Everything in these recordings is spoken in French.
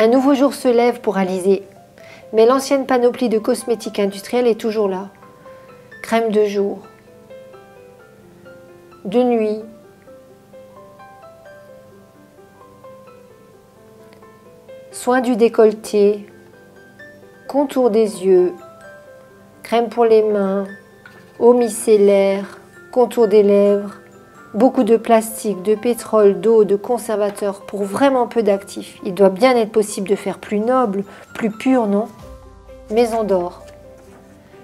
Un nouveau jour se lève pour Alizée, mais l'ancienne panoplie de cosmétiques industriels est toujours là. Crème de jour, de nuit, soin du décolleté, contour des yeux, crème pour les mains, eau micellaire, contour des lèvres, beaucoup de plastique, de pétrole, d'eau, de conservateurs pour vraiment peu d'actifs. Il doit bien être possible de faire plus noble, plus pur, non? Maison d'or.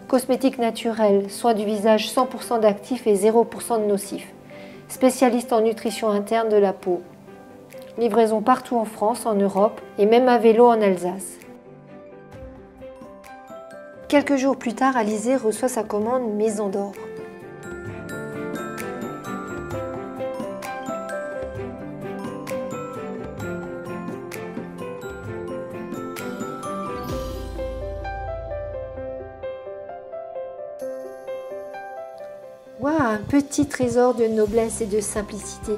Cosmétiques naturels, soins du visage 100% d'actifs et 0% de nocifs. Spécialiste en nutrition interne de la peau. Livraison partout en France, en Europe et même à vélo en Alsace. Quelques jours plus tard, Alizée reçoit sa commande Maison d'or. Waouh, un petit trésor de noblesse et de simplicité.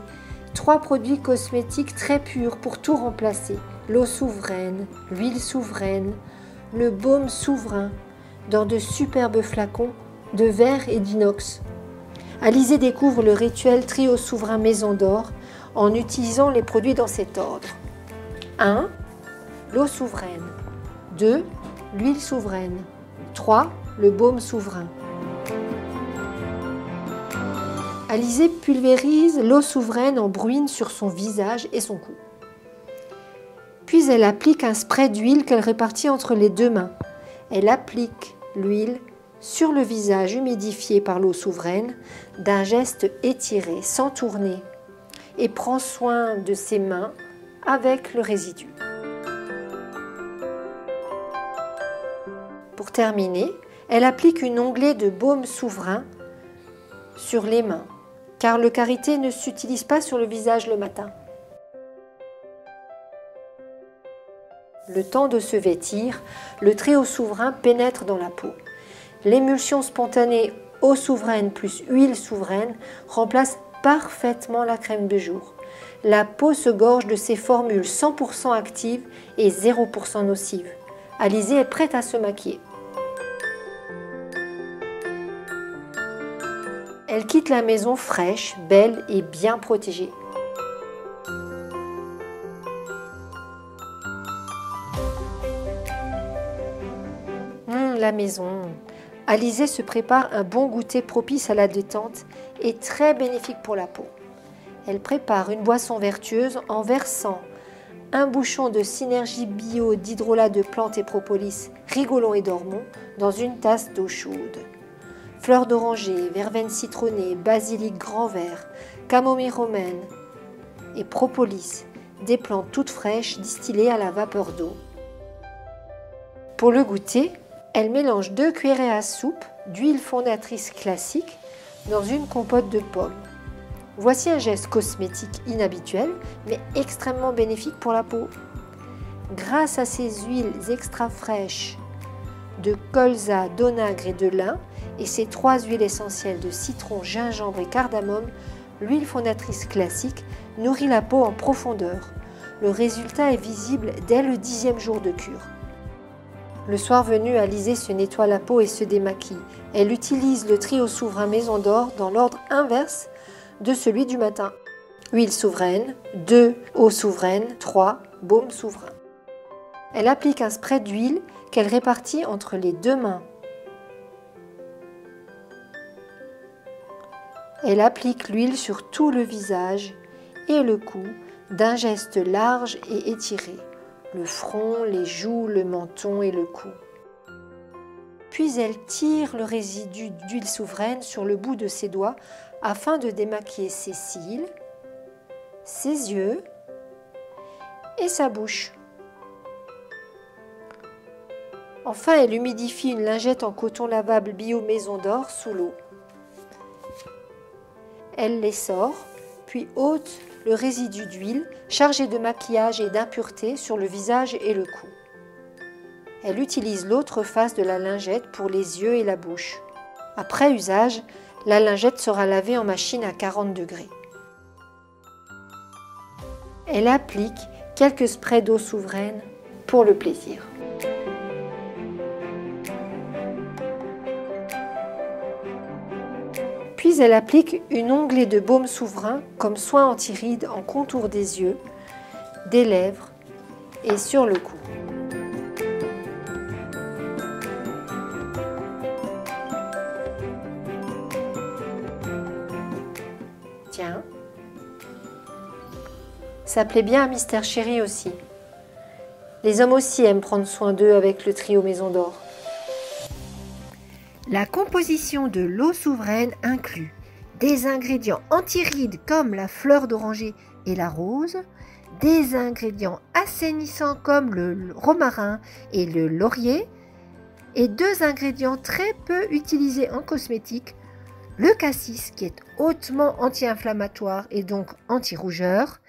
3 produits cosmétiques très purs pour tout remplacer. L'eau souveraine, l'huile souveraine, le baume souverain, dans de superbes flacons de verre et d'inox. Alizée découvre le rituel trio souverain Maison d'or en utilisant les produits dans cet ordre. 1. L'eau souveraine. 2. L'huile souveraine. 3. Le baume souverain. Alizée pulvérise l'eau souveraine en bruine sur son visage et son cou. Puis elle applique un spray d'huile qu'elle répartit entre les 2 mains. Elle applique l'huile sur le visage humidifié par l'eau souveraine d'un geste étiré, sans tourner, et prend soin de ses mains avec le résidu. Pour terminer, elle applique une onglée de baume souverain sur les mains, car le karité ne s'utilise pas sur le visage le matin. Le temps de se vêtir, le trio souverain pénètre dans la peau. L'émulsion spontanée eau souveraine plus huile souveraine remplace parfaitement la crème de jour. La peau se gorge de ces formules 100% actives et 0% nocives. Alizée est prête à se maquiller. Elle quitte la maison fraîche, belle et bien protégée. La maison. Alizée se prépare un bon goûter propice à la détente et très bénéfique pour la peau. Elle prépare une boisson vertueuse en versant un bouchon de synergie bio d'hydrolat de plantes et propolis, rigolon et dormon dans une tasse d'eau chaude. Fleurs d'oranger, verveine citronnée, basilic grand vert, camomille romaine et propolis, des plantes toutes fraîches distillées à la vapeur d'eau. Pour le goûter, elle mélange 2 cuillerées à soupe d'huile fondatrice classique dans une compote de pommes. Voici un geste cosmétique inhabituel, mais extrêmement bénéfique pour la peau. Grâce à ces huiles extra fraîches de colza, d'onagre et de lin, et ces 3 huiles essentielles de citron, gingembre et cardamome, l'huile fondatrice classique nourrit la peau en profondeur. Le résultat est visible dès le 10e jour de cure. Le soir venu, Alizée se nettoie la peau et se démaquille. Elle utilise le trio souverain Maison d'or dans l'ordre inverse de celui du matin. Huile souveraine, 2 eau souveraine, 3 baume souverain. Elle applique un spray d'huile qu'elle répartit entre les 2 mains. Elle applique l'huile sur tout le visage et le cou d'un geste large et étiré. Le front, les joues, le menton et le cou. Puis elle tire le résidu d'huile souveraine sur le bout de ses doigts afin de démaquiller ses cils, ses yeux et sa bouche. Enfin, elle humidifie une lingette en coton lavable bio Maison d'or sous l'eau. Elle les sort, puis ôte le résidu d'huile chargé de maquillage et d'impuretés sur le visage et le cou. Elle utilise l'autre face de la lingette pour les yeux et la bouche. Après usage, la lingette sera lavée en machine à 40 degrés. Elle applique quelques sprays d'eau souveraine pour le plaisir. Puis elle applique une onglée de baume souverain comme soin anti-rides en contour des yeux, des lèvres et sur le cou. Tiens, ça plaît bien à Mister Chéri aussi. Les hommes aussi aiment prendre soin d'eux avec le trio Maison d'Or. La composition de l'eau souveraine inclut des ingrédients anti-rides comme la fleur d'oranger et la rose, des ingrédients assainissants comme le romarin et le laurier, et 2 ingrédients très peu utilisés en cosmétique, le cassis qui est hautement anti-inflammatoire et donc anti-rougeur,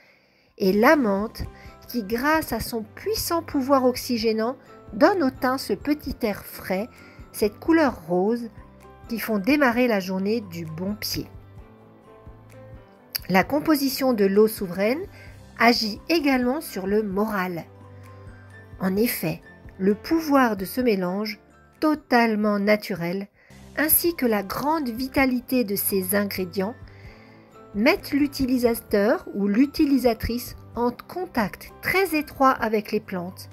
et la menthe qui, grâce à son puissant pouvoir oxygénant, donne au teint ce petit air frais, cette couleur rose qui font démarrer la journée du bon pied. La composition de l'eau souveraine agit également sur le moral. En effet, le pouvoir de ce mélange, totalement naturel, ainsi que la grande vitalité de ces ingrédients, mettent l'utilisateur ou l'utilisatrice en contact très étroit avec les plantes,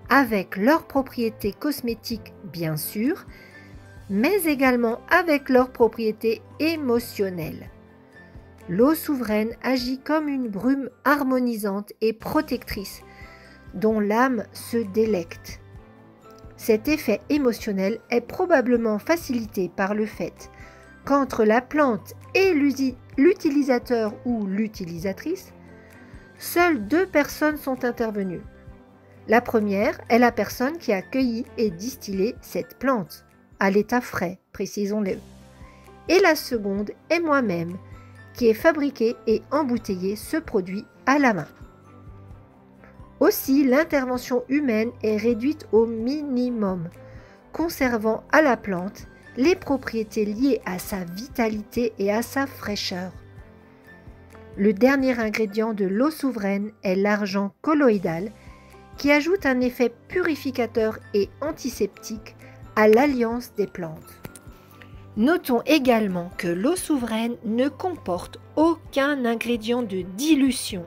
avec leurs propriétés cosmétiques bien sûr, mais également avec leurs propriétés émotionnelles. L'eau souveraine agit comme une brume harmonisante et protectrice dont l'âme se délecte. Cet effet émotionnel est probablement facilité par le fait qu'entre la plante et l'utilisateur ou l'utilisatrice, seules 2 personnes sont intervenues. La première est la personne qui a cueilli et distillé cette plante, à l'état frais, précisons-le. Et la seconde est moi-même, qui ai fabriqué et embouteillé ce produit à la main. Aussi, l'intervention humaine est réduite au minimum, conservant à la plante les propriétés liées à sa vitalité et à sa fraîcheur. Le dernier ingrédient de l'eau souveraine est l'argent colloïdal, qui ajoute un effet purificateur et antiseptique à l'alliance des plantes. Notons également que l'eau souveraine ne comporte aucun ingrédient de dilution,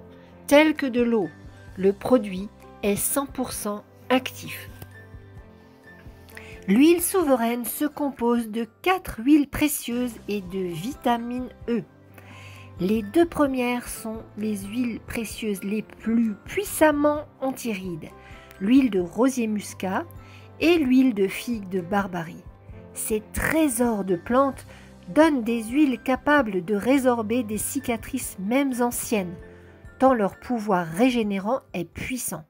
tel que de l'eau. Le produit est 100% actif. L'huile souveraine se compose de 4 huiles précieuses et de vitamine E. Les 2 premières sont les huiles précieuses les plus puissamment antirides, l'huile de rosier muscat et l'huile de figue de Barbarie. Ces trésors de plantes donnent des huiles capables de résorber des cicatrices même anciennes, tant leur pouvoir régénérant est puissant.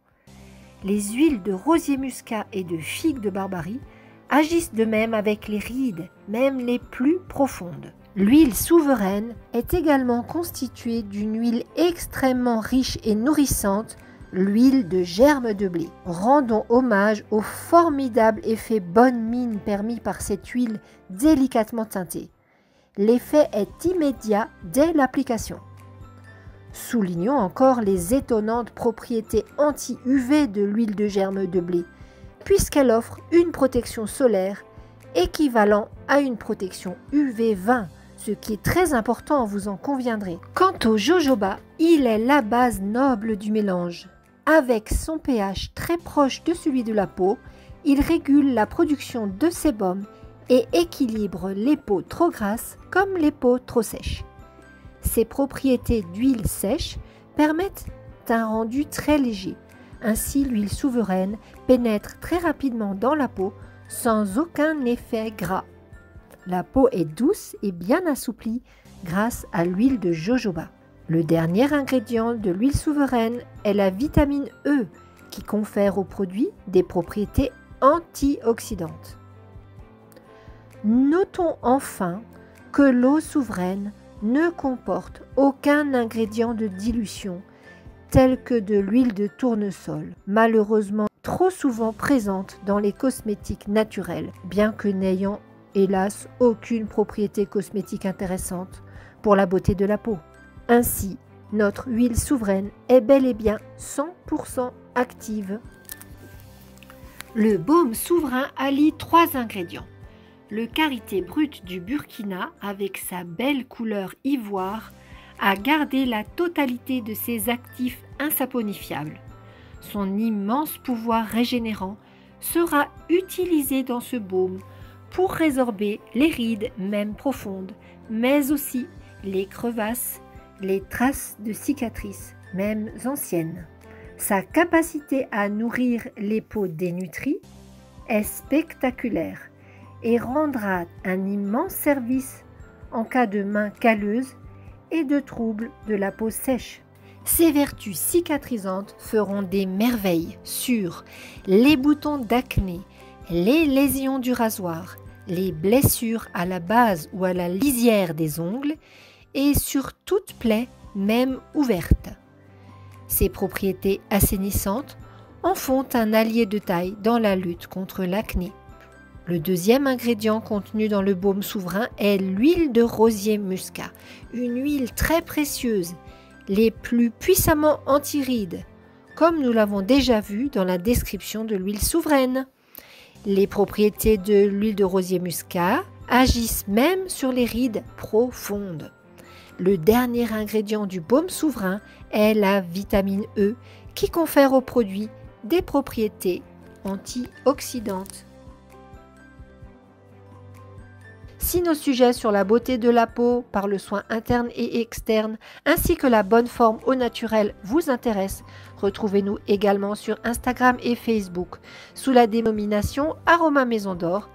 Les huiles de rosier muscat et de figue de Barbarie agissent de même avec les rides, même les plus profondes. L'huile souveraine est également constituée d'une huile extrêmement riche et nourrissante, l'huile de germe de blé. Rendons hommage au formidable effet bonne mine permis par cette huile délicatement teintée. L'effet est immédiat dès l'application. Soulignons encore les étonnantes propriétés anti-UV de l'huile de germe de blé, puisqu'elle offre une protection solaire équivalent à une protection UV20, ce qui est très important, vous en conviendrez. Quant au jojoba, il est la base noble du mélange. Avec son pH très proche de celui de la peau, il régule la production de sébum et équilibre les peaux trop grasses comme les peaux trop sèches. Ses propriétés d'huile sèche permettent un rendu très léger. Ainsi, l'huile souveraine pénètre très rapidement dans la peau sans aucun effet gras. La peau est douce et bien assouplie grâce à l'huile de jojoba. Le dernier ingrédient de l'huile souveraine est la vitamine E qui confère au produit des propriétés antioxydantes. Notons enfin que l'eau souveraine ne comporte aucun ingrédient de dilution tel que de l'huile de tournesol, malheureusement trop souvent présente dans les cosmétiques naturels, bien que n'ayant hélas aucune propriété cosmétique intéressante pour la beauté de la peau. Ainsi, notre huile souveraine est bel et bien 100% active Le baume souverain allie 3 ingrédients. Le karité brut du Burkina, avec sa belle couleur ivoire, a gardé la totalité de ses actifs insaponifiables. Son immense pouvoir régénérant sera utilisé dans ce baume pour résorber les rides même profondes, mais aussi les crevasses, les traces de cicatrices même anciennes. Sa capacité à nourrir les peaux dénutries est spectaculaire et rendra un immense service en cas de mains calleuses et de troubles de la peau sèche. Ces vertus cicatrisantes feront des merveilles sur les boutons d'acné, les lésions du rasoir, les blessures à la base ou à la lisière des ongles et sur toute plaie, même ouverte. Ces propriétés assainissantes en font un allié de taille dans la lutte contre l'acné. Le deuxième ingrédient contenu dans le baume souverain est l'huile de rosier muscat, une huile très précieuse, les plus puissamment antirides, comme nous l'avons déjà vu dans la description de l'huile souveraine. Les propriétés de l'huile de rosier muscat agissent même sur les rides profondes. Le dernier ingrédient du baume souverain est la vitamine E qui confère au produit des propriétés antioxydantes. Si nos sujets sur la beauté de la peau par le soin interne et externe ainsi que la bonne forme au naturel vous intéressent, retrouvez-nous également sur Instagram et Facebook sous la dénomination Aroma Maison d'Or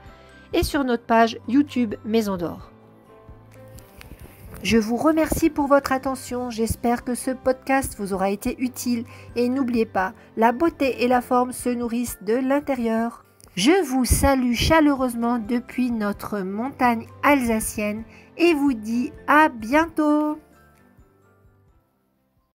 et sur notre page YouTube Maison d'Or. Je vous remercie pour votre attention, j'espère que ce podcast vous aura été utile et n'oubliez pas, la beauté et la forme se nourrissent de l'intérieur. Je vous salue chaleureusement depuis notre montagne alsacienne et vous dis à bientôt.